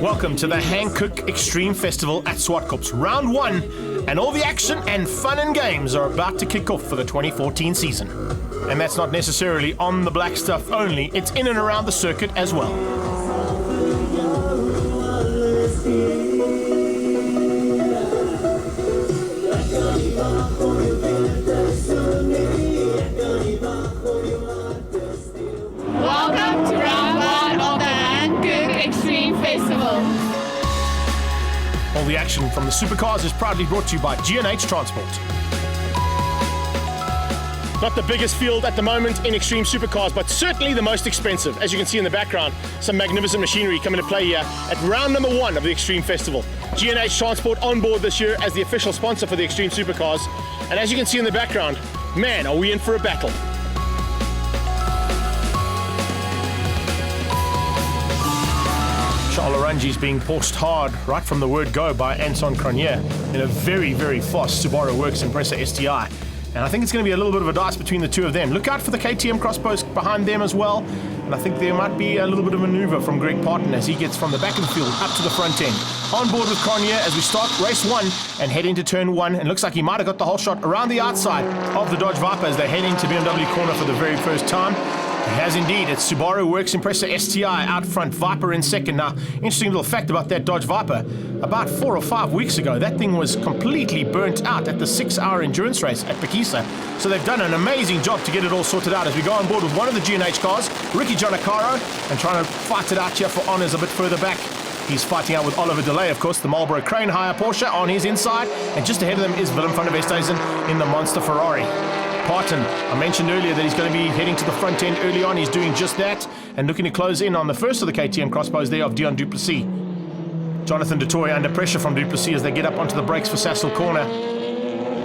Welcome to the Hankook Extreme Festival at Zwartkops, round 1, and all the action and fun and games are about to kick off for the 2014 season. And that's not necessarily on the black stuff only, it's in and around the circuit as well. Welcome to round 1 of the Hankook Extreme Festival. All the action from the Supercars is proudly brought to you by G&H Transport. Not the biggest field at the moment in Extreme Supercars, but certainly the most expensive. As you can see in the background, some magnificent machinery coming to play here at round number 1 of the Extreme Festival. G&H Transport on board this year as the official sponsor for the Extreme Supercars. And as you can see in the background, man, are we in for a battle. Charles Orangi's being pushed hard right from the word go by Anton Cronier in a very, very fast Subaru Works Impreza STI. And I think it's going to be a little bit of a dice between the two of them. Look out for the KTM crossbows behind them as well. And I think there might be a little bit of maneuver from Greg Parton as he gets from the back of the field up to the front end. On board with Cronier as we start race 1 and head into turn 1. And looks like he might have got the whole shot around the outside of the Dodge Viper as they head into BMW corner for the very first time. He has indeed. It's Subaru Works Impreza STI out front, Viper in second. Now, interesting little fact about that Dodge Viper. About 4 or 5 weeks ago, that thing was completely burnt out at the 6-hour endurance race at Pakisa. So they've done an amazing job to get it all sorted out as we go on board with one of the G&H cars, Ricky Giannacaro, and trying to fight it out here for honours a bit further back. He's fighting out with Oliver Delay, of course, the Marlboro Crane Hire Porsche on his inside. And just ahead of them is Willem van der Westhuizen in the Monster Ferrari. Parton, I mentioned earlier that he's going to be heading to the front end early on. He's doing just that and looking to close in on the first of the KTM crossbows there of Dion Duplessis. Jonathan Dutoy under pressure from Duplessis as they get up onto the brakes for Sassel Corner.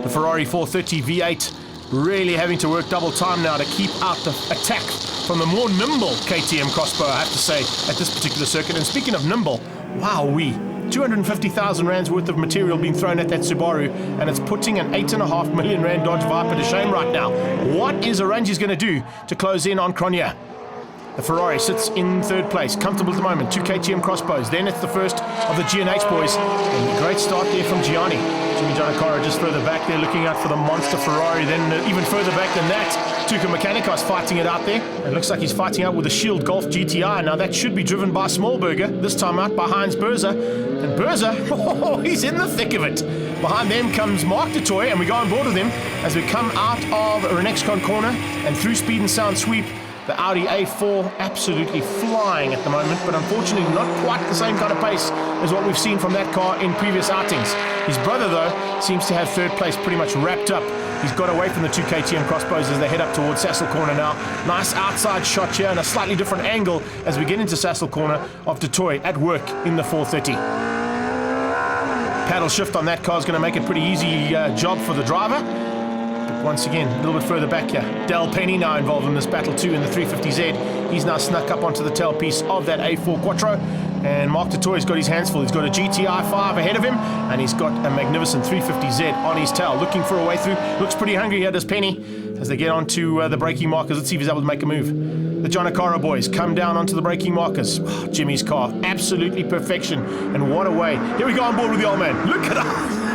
The Ferrari 430 V8 really having to work double time now to keep out the attack from the more nimble KTM crossbow, I have to say, at this particular circuit. And speaking of nimble, wowee. 250,000 rands worth of material being thrown at that Subaru, and it's putting an 8.5 million rand Dodge Viper to shame right now. What is Orangi's going to do to close in on Cronier? The Ferrari sits in third place, comfortable at the moment. 2 KTM crossbows. Then it's the first of the G&H boys. And a great start there from Jimmy Giannacaro just further back there, looking out for the Monster Ferrari. Then even further back than that, Tuka Mechanicos fighting it out there. It looks like he's fighting out with the Shield Golf GTI. Now that should be driven by Smallberger, this time out by Heinz Berzer. And Berzer, he's in the thick of it. Behind them comes Mark Dutoy, and we go on board with him as we come out of Renexcon corner and through Speed and Sound Sweep. The Audi A4 absolutely flying at the moment, but unfortunately not quite the same kind of pace as what we've seen from that car in previous outings. His brother, though, seems to have third place pretty much wrapped up. He's got away from the 2 KTM crossbows as they head up towards Sassel Corner now. Nice outside shot here and a slightly different angle as we get into Sassel Corner of Dutoy at work in the 430. Paddle shift on that car is going to make it pretty easy job for the driver. Once again, a little bit further back here. Del Penny now involved in this battle too in the 350Z. He's now snuck up onto the tailpiece of that A4 Quattro. And Mark Dutoy's got his hands full. He's got a GTI 5 ahead of him, and he's got a magnificent 350Z on his tail, looking for a way through. Looks pretty hungry here, does Penny, as they get onto the braking markers. Let's see if he's able to make a move. The Giannacaro boys come down onto the braking markers. Oh, Jimmy's car, absolutely perfection. And what a way. Here we go on board with the old man. Look at that.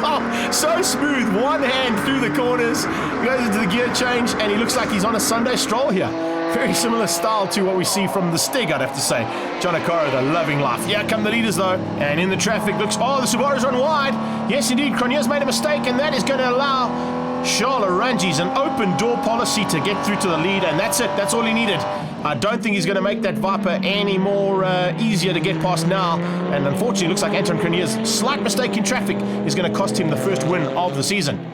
Oh, so smooth. One hand through the corners. Goes into the gear change, and he looks like he's on a Sunday stroll here. Very similar style to what we see from the Stig, I'd have to say. Giannacaro, the loving life. Here come the leaders, though. And in the traffic, looks... Oh, the Subaru's run wide. Yes, indeed. Cronier's made a mistake, and that is going to allow Charles Orangi's an open door policy to get through to the lead, and that's it. That's all he needed. I don't think he's going to make that Viper any more easier to get past now. And unfortunately, it looks like Anton Cronier's slight mistake in traffic is going to cost him the first win of the season.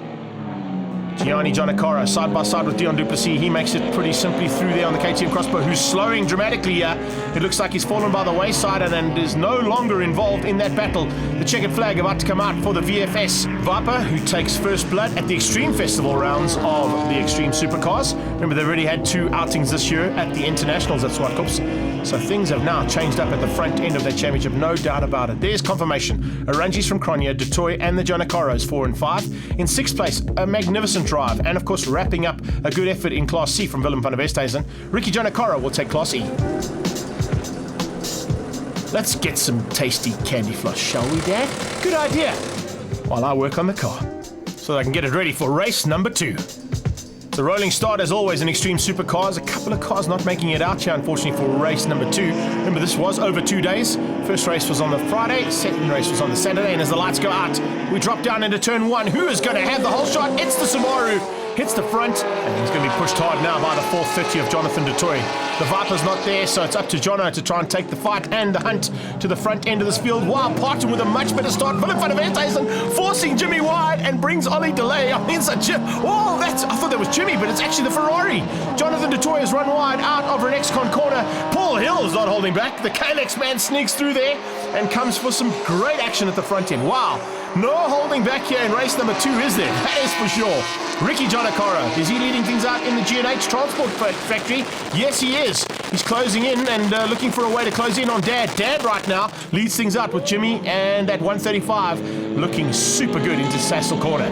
Gianni Giannacaro side by side with Dion Duplessis. He makes it pretty simply through there on the KTM crossbow, who's slowing dramatically here. It looks like he's fallen by the wayside and is no longer involved in that battle. The checkered flag about to come out for the VFS Viper, who takes first blood at the Extreme Festival rounds of the Extreme Supercars. Remember, they've already had 2 outings this year at the Internationals at Zwartkops. So things have now changed up at the front end of that championship, no doubt about it. There's confirmation. Orangi's from Cronier, Dutoy and the Giannacaros 4 and 5. In 6th place, a magnificent drive, and of course wrapping up a good effort in Class C from Willem van der Westhuizen. Ricky Giannacaro will take Class E. Let's get some tasty candy floss, shall we, Dad? Good idea. While I work on the car, so that I can get it ready for race number 2. The rolling start, as always, in Extreme Supercars. A couple of cars not making it out here, unfortunately, for race number 2. Remember, this was over 2 days. First race was on the Friday, second race was on the Saturday, and as the lights go out, we drop down into turn 1. Who is going to have the whole shot? It's the Subaru. Hits the front, and he's going to be pushed hard now by the 430 of Jonathan du Toit. The Viper's not there, so it's up to Jono to try and take the fight and the hunt to the front end of this field. Wow, Parton with a much better start. Willem van der Westhuizen forcing Jimmy wide and brings Ollie Delay on the inside. Oh, I thought that was Jimmy, but it's actually the Ferrari. Jonathan du Toit has run wide out of an X-Con corner. Paul Hill is not holding back. The Kalex man sneaks through there and comes for some great action at the front end. Wow. No holding back here in race number 2, is there? That is for sure. Ricky Giannacara, is he leading things out in the G&H Transport Factory? Yes, he is. He's closing in and looking for a way to close in on Dad. Dad right now leads things out with Jimmy, and at 135, looking super good into Sassel Corner.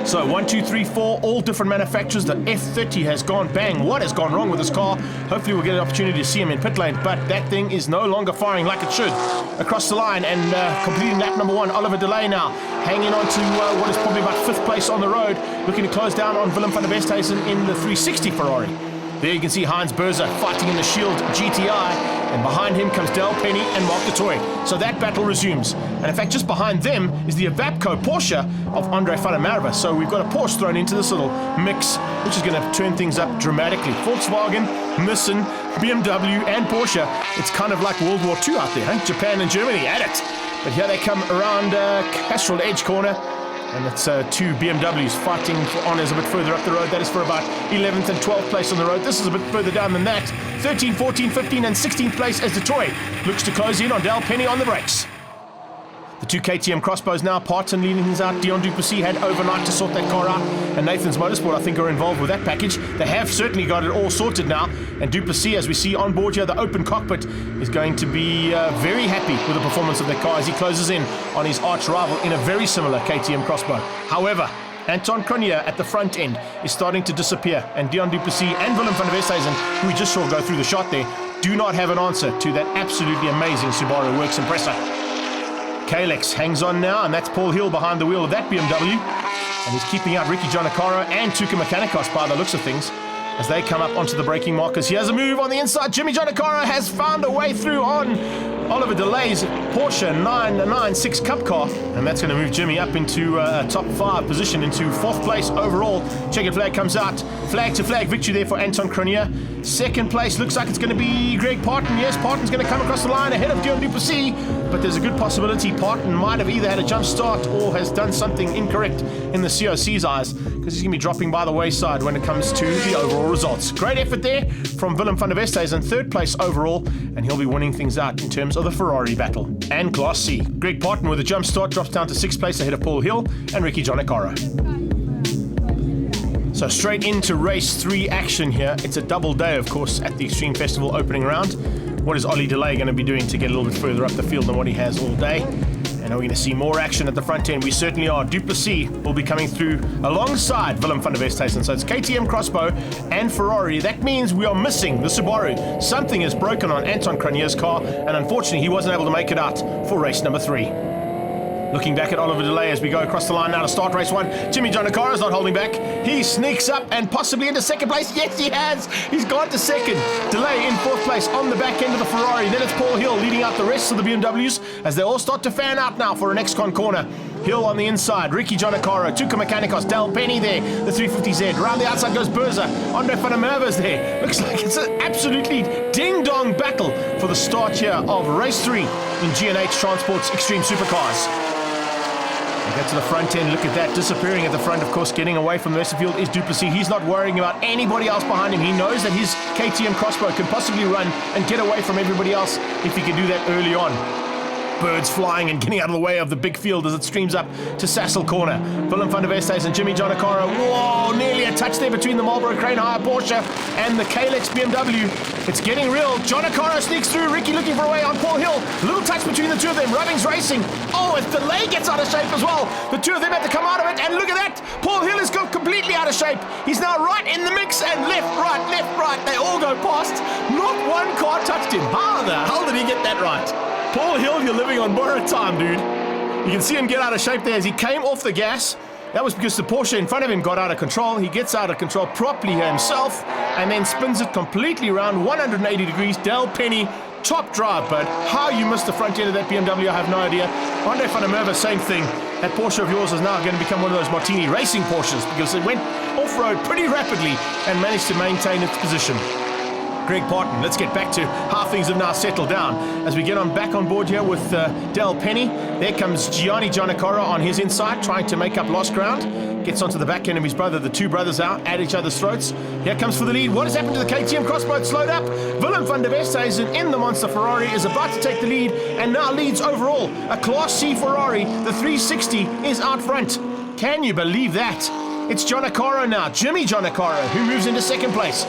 So 1, 2, 3, 4, all different manufacturers. The F30 has gone bang. What has gone wrong with this car? Hopefully we'll get an opportunity to see him in pit lane, but that thing is no longer firing like it should. Across the line and completing lap number 1, Oliver Delay now, hanging on to what is probably about 5th place on the road, looking to close down on Willem van der Westhuizen in the 360 Ferrari. There you can see Heinz Berzer fighting in the Shield GTI, and behind him comes Del Penny and Mark du Toit. So that battle resumes. And in fact, just behind them is the Evapco Porsche of Andre van der Merwe. So we've got a Porsche thrown into this little mix, which is going to turn things up dramatically. Volkswagen, Nissan, BMW, and Porsche. It's kind of like World War II out there, huh? Japan and Germany at it. But here they come around Castrol Edge corner. And it's 2 BMWs fighting for honours a bit further up the road. That is for about 11th and 12th place on the road. This is a bit further down than that. 13, 14, 15 and 16th place as du Toit looks to close in on Del Penny on the brakes. The 2 KTM crossbows now, Parton leading things out. Dion Duplessis had overnight to sort that car out, and Nathan's Motorsport, I think, are involved with that package. They have certainly got it all sorted now, and Duplessis, as we see on board here, the open cockpit, is going to be very happy with the performance of their car as he closes in on his arch rival in a very similar KTM crossbow. However, Anton Cronier at the front end is starting to disappear, and Dion Duplessis and Willem van der Westhuizen, who we just saw go through the shot there, do not have an answer to that absolutely amazing Subaru Works Impreza. Kalex hangs on now, and that's Paul Hill behind the wheel of that BMW. And he's keeping out Ricky Giannacara and Tuka Mechanikos by the looks of things as they come up onto the braking markers. He has a move on the inside. Jimmy Giannacara has found a way through on Oliver Delay's Porsche 996 Cup car. And that's going to move Jimmy up into a top 5 position, into 4th place overall. Checkered flag comes out. Flag to flag victory there for Anton Cronier. 2nd place looks like it's going to be Greg Parton. Yes, Parton's going to come across the line ahead of Dion Duplessis, but there's a good possibility Parton might have either had a jump start or has done something incorrect in the COC's eyes, because he's going to be dropping by the wayside when it comes to the overall results. Great effort there from Willem van der Westhuizen, 3rd place overall, and he'll be winning things out in terms of the Ferrari battle. And Class C, Greg Parton with a jump start drops down to 6th place ahead of Paul Hill and Ricky Giannacara. So straight into race 3 action here. It's a double day, of course, at the Extreme Festival opening round. What is Ollie Delay going to be doing to get a little bit further up the field than what he has all day? And are we going to see more action at the front end? We certainly are. Duplessis will be coming through alongside Willem van der Westhuizen. So it's KTM Crossbow and Ferrari. That means we are missing the Subaru. Something is broken on Anton Cronier's car, and unfortunately he wasn't able to make it out for race number 3. Looking back at Oliver Delay as we go across the line now to start race 1. Jimmy Giannacara is not holding back. He sneaks up and possibly into 2nd place. Yes, he has. He's gone to 2nd. Delay in 4th place on the back end of the Ferrari. Then it's Paul Hill leading out the rest of the BMWs as they all start to fan out now for an X-Con corner. Hill on the inside, Ricky Giannacara, Tuka Mechanikos, Del Penny there, the 350Z. Around the outside goes Berzer. Andre van der Merwe's there. Looks like it's an absolutely ding-dong battle for the start here of race 3 in G&H Transport's Extreme Supercars. We get to the front end, look at that, disappearing at the front, of course, getting away from the rest of the field is Duplessis. He's not worrying about anybody else behind him. He knows that his KTM Crossbow can possibly run and get away from everybody else if he can do that early on. Birds flying and getting out of the way of the big field as it streams up to Sassel Corner. Willem van der Westhuizen and Jimmy Giannacara. Whoa, nearly a touch there between the Marlboro Crane Hire Porsche and the Kalex BMW. It's getting real. Giannacara sneaks through. Ricky looking for a way on Paul Hill. Little touch between the two of them. Runnings racing. Oh, as Delay gets out of shape as well. The two of them had to come out of it, and look at that. Paul Hill is completely completely out of shape. He's now right in the mix, and left, right. They all go past. Not one car touched him. How the hell did he get that right? Paul Hill, you're living on borrowed time, dude. You can see him get out of shape there as he came off the gas. That was because the Porsche in front of him got out of control. He gets out of control properly himself and then spins it completely around 180 degrees. Del Penny, top drive, but how you missed the front end of that BMW, I have no idea. Andre van der Merwe, same thing. That Porsche of yours is now going to become one of those Martini racing Porsches because it went off-road pretty rapidly and managed to maintain its position. Greg Parton, let's get back to how things have now settled down. As we get on back on board here with Del Penny, there comes Gianni Giannacora on his inside, trying to make up lost ground. Gets onto the back end of his brother, the two brothers out at each other's throats. Here comes for the lead. What has happened to the KTM Crossbow? Slowed up. Willem van der Westhuizen in the Monster Ferrari is about to take the lead and now leads overall. A Class C Ferrari, the 360 is out front. Can you believe that? It's Giannacora now, Jimmy Giannacora, who moves into second place.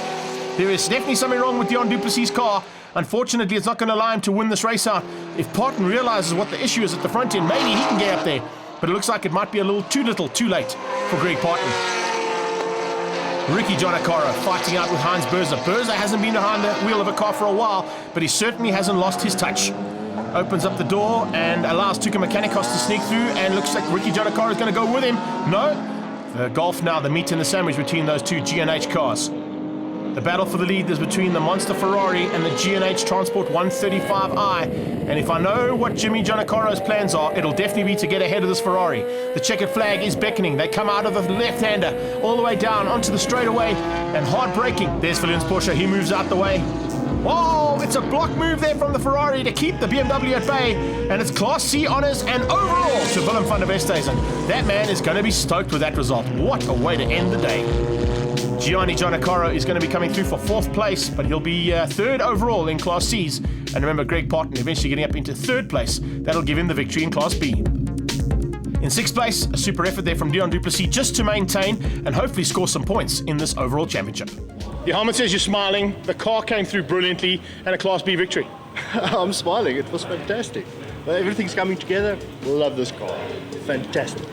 There is definitely something wrong with Dion Duplessis' car. Unfortunately, it's not going to allow him to win this race out. If Parton realizes what the issue is at the front end, maybe he can get up there. But it looks like it might be a little too late for Greg Parton. Ricky Giannacora fighting out with Heinz Berzer. Berzer hasn't been behind the wheel of a car for a while, but he certainly hasn't lost his touch. Opens up the door and allows Tuka Mechanikos to sneak through, and looks like Ricky Giannacora is going to go with him. No. The Golf now, the meat and the sandwich between those two G&H cars. The battle for the lead is between the Monster Ferrari and the G&H Transport 135i. And if I know what Jimmy Giannacora's plans are, it'll definitely be to get ahead of this Ferrari. The checkered flag is beckoning. They come out of the left-hander all the way down onto the straightaway, and hard braking. There's Villians Porsche. He moves out the way. Whoa, it's a block move there from the Ferrari to keep the BMW at bay, and it's Class C honours and overall to Willem van der Westhuizen. That man is going to be stoked with that result. What a way to end the day. Gianni Giannacora is going to be coming through for 4th place, but he'll be 3rd overall in Class C's. And remember, Greg Parton eventually getting up into 3rd place. That'll give him the victory in Class B. In 6th place, a super effort there from Dion Duplessis just to maintain and hopefully score some points in this overall championship. Your helmet says you're smiling. The car came through brilliantly and a Class B victory. I'm smiling. It was fantastic. Everything's coming together. Love this car. Fantastic.